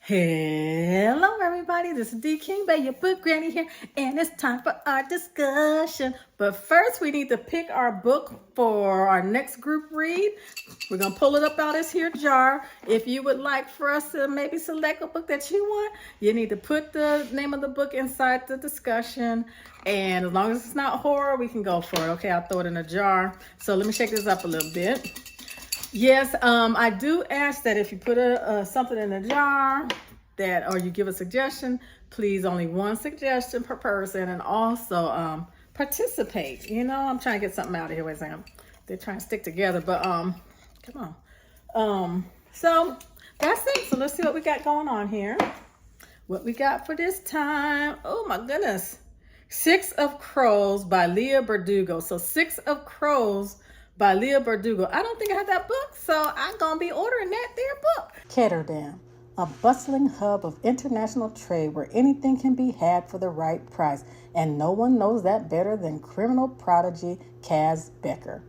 Hello, everybody. This is D King Bay, your book granny here, and it's time for our discussion. But first, we need to pick our book for our next group read. We're going to pull it up out of this here jar. If you would like for us to maybe select a book that you want, you need to put the name of the book inside the discussion. And as long as it's not horror, we can go for it. Okay, I'll throw it in a jar. So let me shake this up a little bit. Yes, I do ask that if you put something in a jar or you give a suggestion, please only one suggestion per person, and also participate. You know, I'm trying to get something out of here. Wait a second. They're trying to stick together, but come on. So that's it. So let's see what we got going on here. What we got for this time. Oh my goodness. Six of Crows by Leah Bardugo. So Six of Crows by Leah Bardugo. I don't think I have that book, so I'm going to be ordering that there book. Ketterdam, a bustling hub of international trade where anything can be had for the right price, and no one knows that better than criminal prodigy Kaz Becker.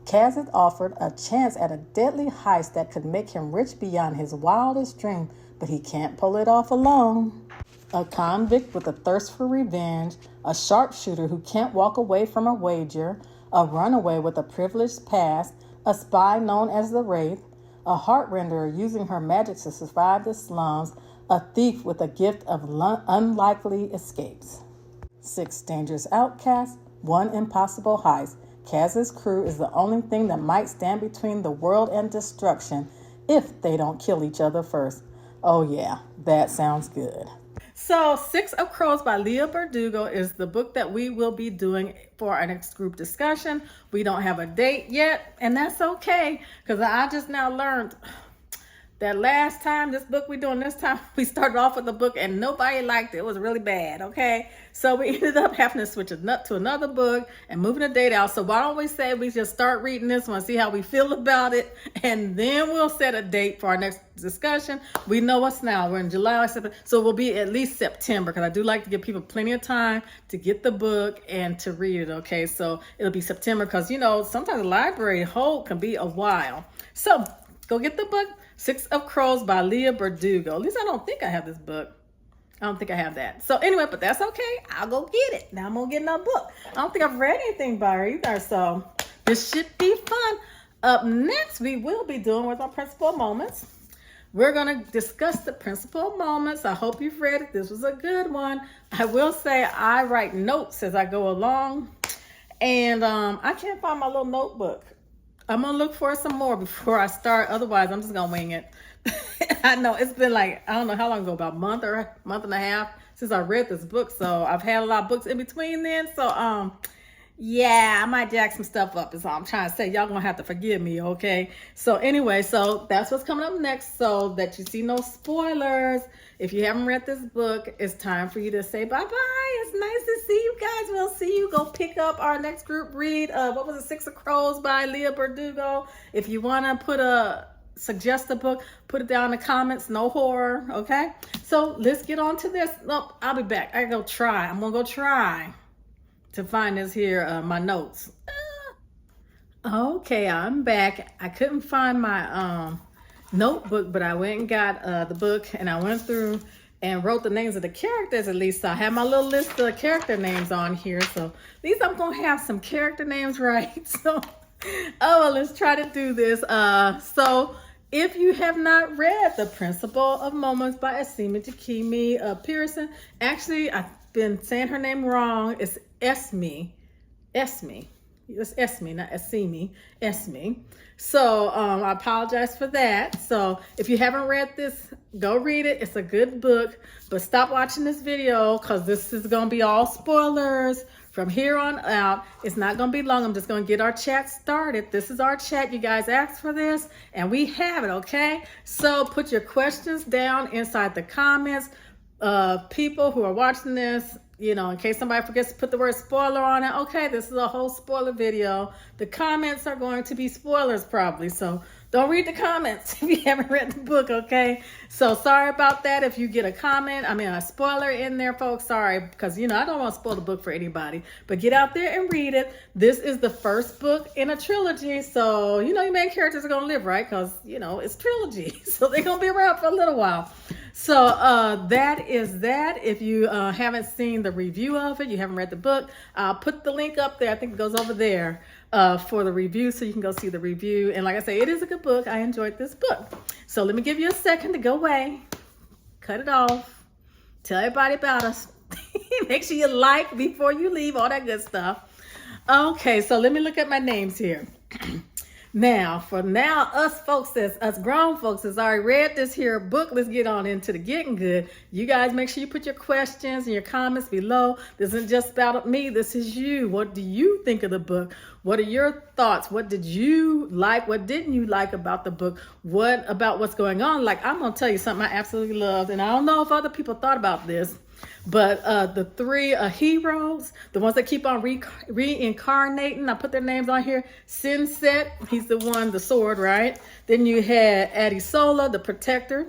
Kaz is offered a chance at a deadly heist that could make him rich beyond his wildest dream, but he can't pull it off alone. A convict with a thirst for revenge, a sharpshooter who can't walk away from a wager, a runaway with a privileged past, a spy known as the Wraith, a heart-renderer using her magic to survive the slums, a thief with a gift of unlikely escapes. Six dangerous outcasts, one impossible heist. Kaz's crew is the only thing that might stand between the world and destruction if they don't kill each other first. Oh yeah, that sounds good. So Six of Crows by Leah Bardugo is the book that we will be doing for our next group discussion. We don't have a date yet, and that's okay, because I just now learned that last time this book we're doing this time, we started off with the book and nobody liked it. It was really bad, okay? So we ended up having to switch it to another book and moving the date out. So why don't we say we just start reading this one, see how we feel about it, and then we'll set a date for our next discussion. We know what's now. We're in July, September, so we'll be at least September, because I do like to give people plenty of time to get the book and to read it, okay? So it'll be September, because, you know, sometimes the library hold can be a while. So go get the book. Six of Crows by Leah Bardugo. At least I don't think I have this book. I don't think I have that. So anyway, but that's okay. I'll go get it. Now I'm going to get another book. I don't think I've read anything by her either. So this should be fun. Up next, we will be doing with our principal moments. We're going to discuss the principal moments. I hope you've read it. This was a good one. I will say I write notes as I go along. And I can't find my little notebook. I'm going to look for some more before I start. Otherwise, I'm just going to wing it. I know it's been like, I don't know how long ago, about a month or a month and a half since I read this book. So I've had a lot of books in between then. So, yeah, I might jack some stuff up is all I'm trying to say. Y'all going to have to forgive me, okay? So anyway, so that's what's coming up next. So that you see no spoilers. If you haven't read this book, it's time for you to say bye-bye. It's nice to see you guys. We'll see you. Go pick up our next group read. What was it? Six of Crows by Leah Bardugo. If you want to suggest a book, put it down in the comments. No horror, okay? So let's get on to this. Nope, I'll be back. I go try. I'm going to go try to find this here, my notes. Okay, I'm back. I couldn't find my notebook, but I went and got the book, and I went through and wrote the names of the characters. At least I have my little list of character names on here, so at least I'm gonna have some character names right. So well, let's try to do this. So if you have not read The Principle of Moments by Esme Takimi Pearson, actually I've been saying her name wrong. It's Esme. It's Esme, not Esme. So I apologize for that. So if you haven't read this, go read it. It's a good book, but stop watching this video, because this is going to be all spoilers from here on out. It's not going to be long. I'm just going to get our chat started. This is our chat. You guys asked for this, and we have it, okay? So put your questions down inside the comments. People who are watching this, you know, in case somebody forgets to put the word spoiler on it, okay, this is a whole spoiler video. The comments are going to be spoilers probably, so don't read the comments if you haven't read the book, okay? So sorry about that if you get a spoiler in there, folks. Sorry, because, you know, I don't want to spoil the book for anybody, but get out there and read it. This is the first book in a trilogy, so, you know, your main characters are going to live, right? Because, you know, it's trilogy, so they're going to be around for a little while. So that is that. If you haven't seen the review of it, you haven't read the book, I'll put the link up there. I think it goes over there for the review, so you can go see the review. And like I say, it is a good book. I enjoyed this book. So let me give you a second to go away, cut it off, tell everybody about us. Make sure you like before you leave, all that good stuff. Okay, so let me look at my names here. Now, us folks, us grown folks that's already read this here book, let's get on into the getting good. You guys make sure you put your questions and your comments below. This isn't just about me, this is you. What do you think of the book? What are your thoughts? What did you like? What didn't you like about the book? What about what's going on? Like, I'm going to tell you something I absolutely loved, and I don't know if other people thought about this, but the three heroes, the ones that keep on reincarnating, I put their names on here. Sinset, he's the one, the sword, right? Then you had Adisola, the protector,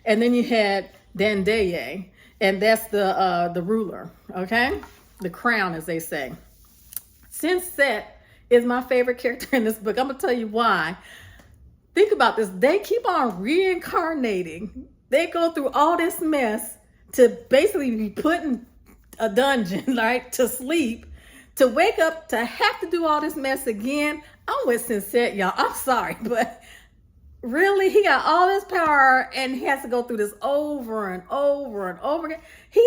and then you had Dandeye, and that's the ruler, okay? The crown, as they say. Sinset is my favorite character in this book. I'm gonna tell you why. Think about this. They keep on reincarnating. They go through all this mess to basically be put in a dungeon, right, to sleep, to wake up, to have to do all this mess again. I'm with Sinset, y'all. I'm sorry, but really, he got all this power and he has to go through this over and over and over again. He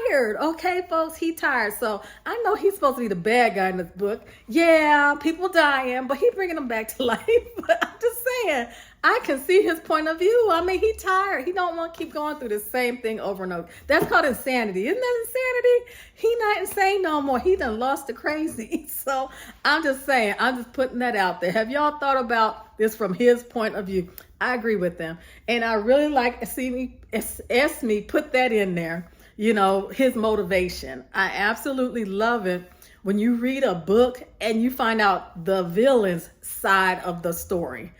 tired, okay, folks? He tired. So I know he's supposed to be the bad guy in this book. Yeah, people dying, but he bringing them back to life. But I'm just saying, I can see his point of view. I mean, he tired. He don't want to keep going through the same thing over and over. That's called insanity. Isn't that insanity? He not insane no more. He done lost the crazy. So I'm just saying, I'm just putting that out there. Have y'all thought about this from his point of view? I agree with them. And I really like Esme put that in there, you know, his motivation. I absolutely love it when you read a book and you find out the villain's side of the story.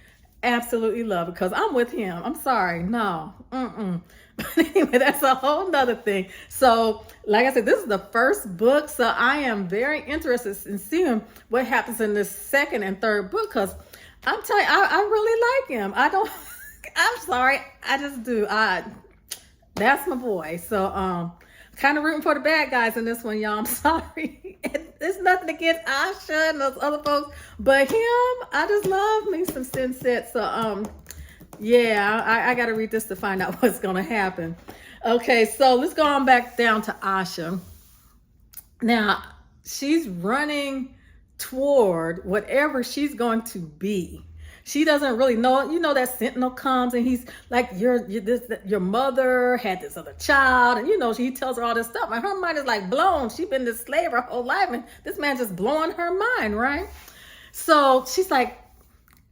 Absolutely love it, because I'm with him. I'm sorry. No. But anyway, that's a whole nother thing. So, like I said, this is the first book. So I am very interested in seeing what happens in this second and third book, because I'm telling you, I really like him. I'm sorry. I just do. That's my boy. So, kind of rooting for the bad guys in this one, y'all. I'm sorry. It's nothing against Asha and those other folks, but him, I just love me some Sinset. So, yeah, I got to read this to find out what's going to happen. Okay, so let's go on back down to Asha. Now, she's running toward whatever she's going to be. She doesn't really know, you know, that Sentinel comes and he's like, your mother had this other child, and you know, he tells her all this stuff, and her mind is like blown. She's been this slave her whole life, and this man just blowing her mind, right? So she's like,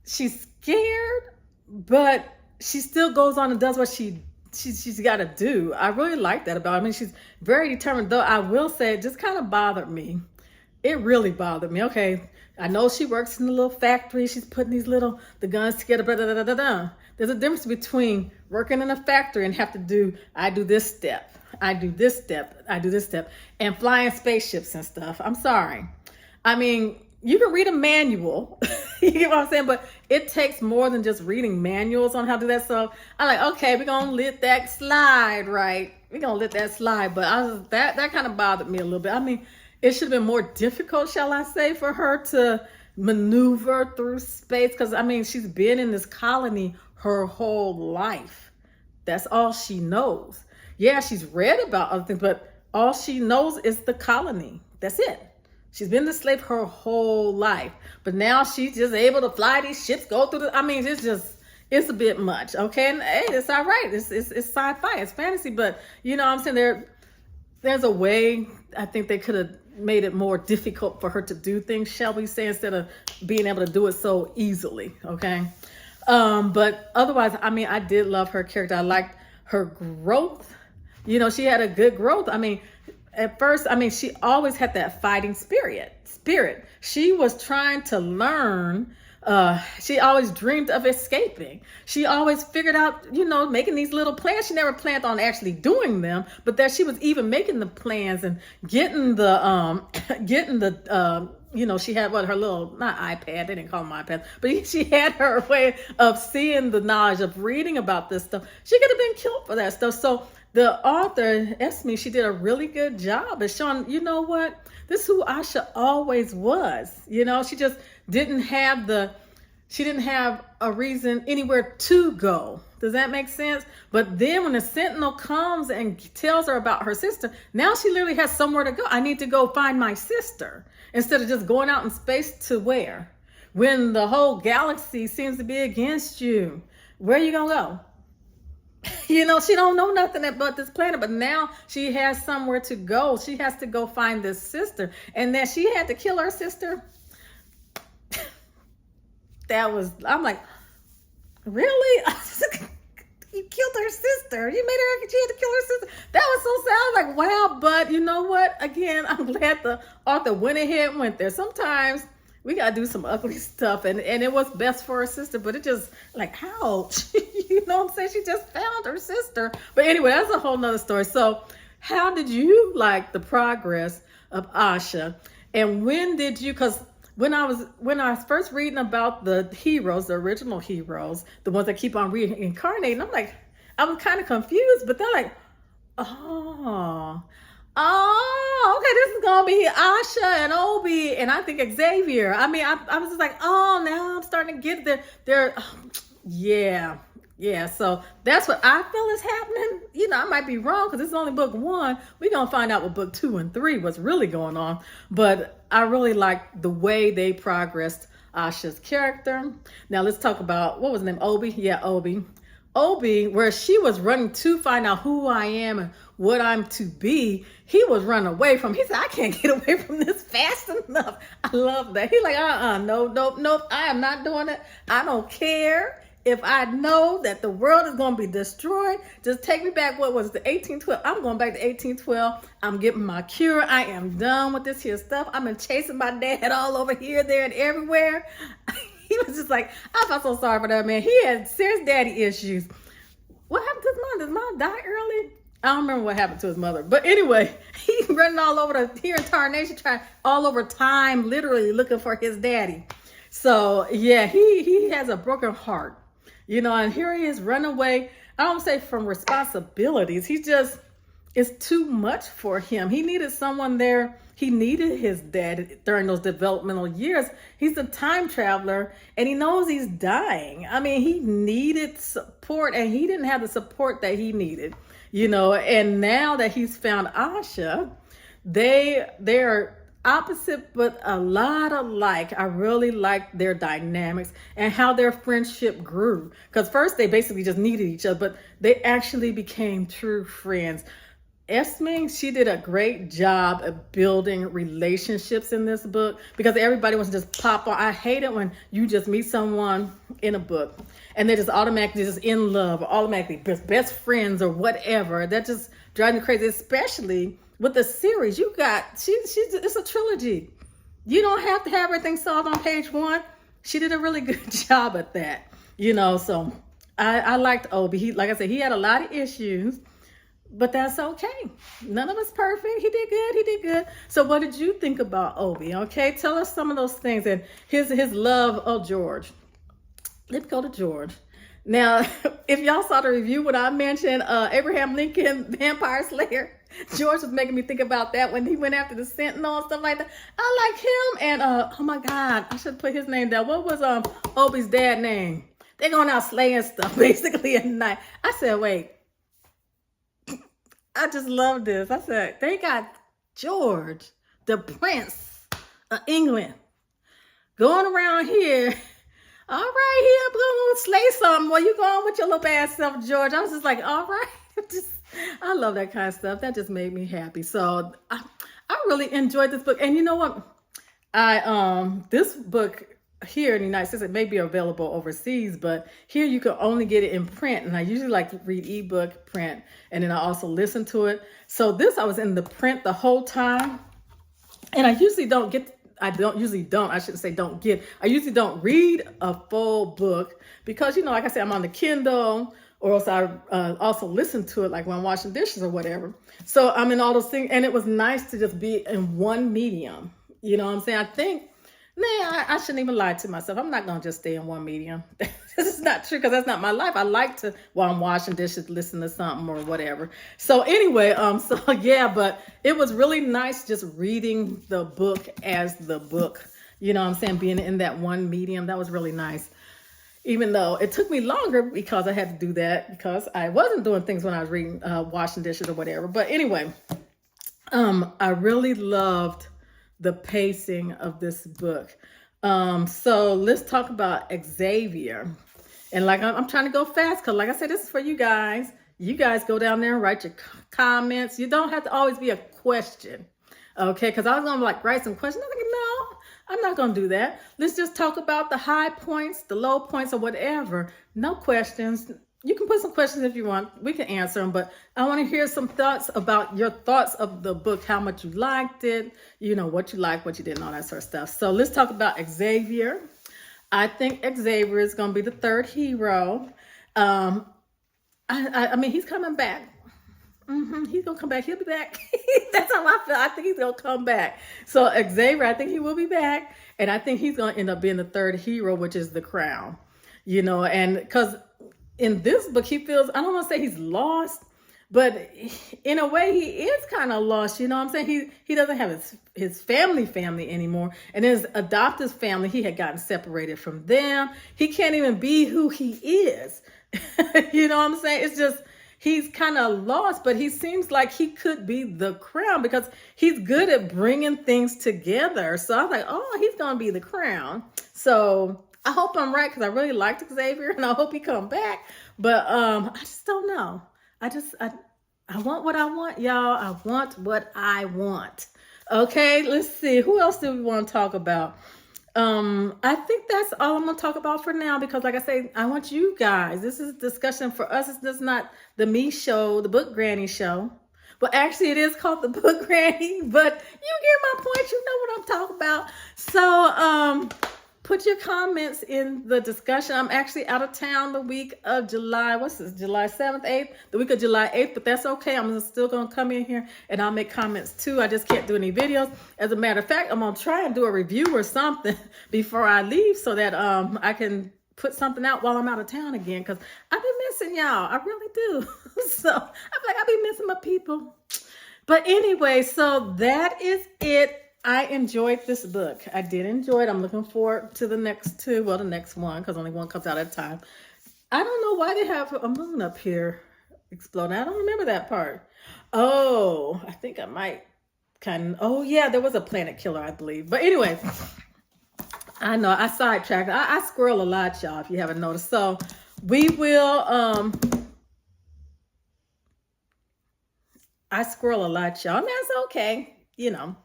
she's scared, but she still goes on and does what she's got to do. I really like that about her. I mean, she's very determined, though I will say it just kind of bothered me. It really bothered me. Okay, I know she works in a little factory. She's putting the guns together. Blah, blah, blah, blah, blah. There's a difference between working in a factory and have to do, I do this step, I do this step, I do this step, and flying spaceships and stuff. I'm sorry. I mean, you can read a manual, you get what I'm saying? But it takes more than just reading manuals on how to do that. So I'm like, okay, we're going to let that slide, right? We're going to let that slide. But that kind of bothered me a little bit. I mean, it should have been more difficult, shall I say, for her to maneuver through space. Because, I mean, she's been in this colony her whole life. That's all she knows. Yeah, she's read about other things, but all she knows is the colony. That's it. She's been the slave her whole life. But now she's just able to fly these ships, go through the, I mean, it's a bit much, okay? And hey, it's all right. It's sci-fi, it's fantasy, but you know what I'm saying? There's a way I think they could have made it more difficult for her to do things, shall we say, instead of being able to do it so easily, okay? But otherwise, I mean, I did love her character. I liked her growth. You know, she had a good growth. I mean, at first, I mean, she always had that fighting spirit. She was trying to learn. She always dreamed of escaping. She always figured out, you know, making these little plans. She never planned on actually doing them, but that she was even making the plans and getting the you know, she had her little, not iPad, they didn't call them iPads, but she had her way of seeing the knowledge of reading about this stuff. She could have been killed for that stuff. So the author, Esme, she did a really good job of showing, you know what, this is who Asha always was. You know, she just didn't have a reason anywhere to go. Does that make sense? But then when the Sentinel comes and tells her about her sister, now she literally has somewhere to go. I need to go find my sister instead of just going out in space to where? When the whole galaxy seems to be against you, where are you going to go? You know, she don't know nothing about this planet, but now she has somewhere to go. She has to go find this sister. And then she had to kill her sister. I'm like, really? You killed her sister. You made her, she had to kill her sister. That was so sad. I was like, wow. But you know what? Again, I'm glad the author went ahead and went there. Sometimes we got to do some ugly stuff. And it was best for her sister. But it just, like, ouch. You know what I'm saying? She just found her sister. But anyway, that's a whole nother story. So how did you like the progress of Asha? And when did you, because when I was first reading about the heroes, the original heroes, the ones that keep on reincarnating, I was kind of confused, but they're like, oh, okay, this is gonna be Asha and Obi, and I think Xavier. I mean, I was just like, oh, now I'm starting to get there. Yeah. So that's what I feel is happening. You know, I might be wrong because it's only book 1. We're gonna find out with book 2 and 3 what's really going on. But I really like the way they progressed Asha's character. Now let's talk about, what was his name? Obi? Yeah, Obi. Obi, where she was running to find out who I am and what I'm to be, he was running away from. He said, I can't get away from this fast enough. I love that. He's like, nope, I am not doing it. I don't care. If I know that the world is going to be destroyed, just take me back. What was it, the 1812? I'm going back to 1812. I'm getting my cure. I am done with this here stuff. I've been chasing my dad all over here, there, and everywhere. He was just like, I felt so sorry for that man. He had serious daddy issues. What happened to his mom? Did his mom die early? I don't remember what happened to his mother. But anyway, he's running all over here in Tarnation, trying all over time, literally looking for his daddy. So yeah, he has a broken heart. You know, and here he is running away. I don't say from responsibilities. It's too much for him. He needed someone there. He needed his dad during those developmental years. He's a time traveler and he knows he's dying. I mean, he needed support and he didn't have the support that he needed, you know, and now that he's found Asha, they're opposite but a lot alike. I really liked their dynamics and how their friendship grew, because first they basically just needed each other, but they actually became true friends. Esme, she did a great job of building relationships in this book, because everybody wants to just pop on. I hate it when you just meet someone in a book and they're just automatically just in love, or automatically best friends or whatever. That just drives me crazy, especially with the series. You got, it's a trilogy. You don't have to have everything solved on page 1. She did a really good job at that, you know. So I liked Obi. Like I said, he had a lot of issues, but that's okay. None of us perfect. He did good. So what did you think about Obi? Okay, tell us some of those things and his love of George. Let's go to George. Now, if y'all saw the review when I mentioned Abraham Lincoln, Vampire Slayer, George was making me think about that when he went after the Sentinel and stuff like that. I like him. And oh my God, I should put his name down. What was Obi's dad name? They're going out slaying stuff basically at night. I said, wait. I just love this. I said, they got George, the Prince of England, going around here. All right, here, I'm going to slay something. Well, you going with your little bad self, George. I was just like, all right. I love that kind of stuff. That just made me happy. So I really enjoyed this book. And you know what? This book here in the United States, it may be available overseas, but here you can only get it in print. And I usually like to read ebook, print, and then I also listen to it. So this, I was in the print the whole time. And I usually don't read a full book because, you know, like I said, I'm on the Kindle, or else I also listen to it like when I'm washing dishes or whatever. So I'm in all those things, and it was nice to just be in one medium. You know what I'm saying? I think, nah, I shouldn't even lie to myself. I'm not going to just stay in one medium. This is not true because that's not my life. I like to, while I'm washing dishes, listen to something or whatever. So anyway, so yeah, but it was really nice just reading the book as the book. You know what I'm saying? Being in that one medium, that was really nice. Even though it took me longer because I had to do that because I wasn't doing things when I was reading, washing dishes or whatever. But anyway, I really loved the pacing of this book. So let's talk about Xavier. And like I'm trying to go fast because, like I said, this is for you guys. You guys go down there and write your comments. You don't have to always be a question, okay? Because I was gonna like write some questions. I'm like, no, I'm not gonna do that. Let's just talk about the high points, the low points, or whatever. No questions. You can put some questions if you want. We can answer them, but I want to hear some thoughts about your thoughts of the book, how much you liked it, you know, what you liked, what you didn't, all that sort of stuff. So let's talk about Xavier. I think Xavier is going to be the third hero. I mean, he's coming back. He's going to come back. He'll be back. That's how I feel. I think he's going to come back. So Xavier, I think he will be back. And I think he's going to end up being the third hero, which is the crown. You know, and because in this book, he feels, I don't want to say he's lost, but in a way he is kind of lost. You know what I'm saying? He doesn't have his family anymore. And his adoptive family, he had gotten separated from them. He can't even be who he is. You know what I'm saying? It's just, he's kind of lost, but he seems like he could be the crown because he's good at bringing things together. So I was like, oh, he's going to be the crown. So I hope I'm right because I really liked Xavier and I hope he come back. But I just don't know. I want what I want, y'all. I want what I want. Okay, let's see. Who else do we want to talk about? I think that's all I'm going to talk about for now because like I say, I want you guys. This is discussion for us. It's just not the me show, the Book Granny show. But actually it is called the Book Granny. But you get my point. You know what I'm talking about. So, put your comments in the discussion. I'm actually out of town the week of July, what's this, July 7th, 8th? The week of July 8th, but that's okay. I'm still going to come in here and I'll make comments too. I just can't do any videos. As a matter of fact, I'm going to try and do a review or something before I leave so that I can put something out while I'm out of town again because I've been missing y'all. I really do. So I'm like, I've been missing my people. But anyway, so that is it. I enjoyed this book. I did enjoy it. I'm looking forward to the next two. Well, the next one, because only one comes out at a time. I don't know why they have a moon up here exploding. I don't remember that part. Oh, I think I might oh yeah, there was a planet killer, I believe. But anyway, I know I sidetracked. I squirrel a lot, y'all, if you haven't noticed. So we will, I squirrel a lot, y'all. And that's okay, you know.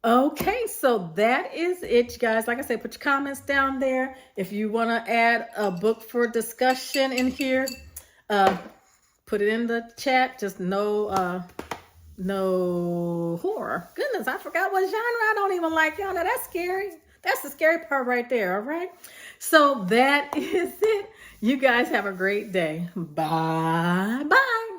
Okay, so that is it, you guys. Like I said, put your comments down there. If you want to add a book for discussion in here, put it in the chat. Just no horror. Goodness, I forgot what genre I don't even like. Y'all know that's scary. That's the scary part right there, all right? So that is it. You guys have a great day. Bye-bye.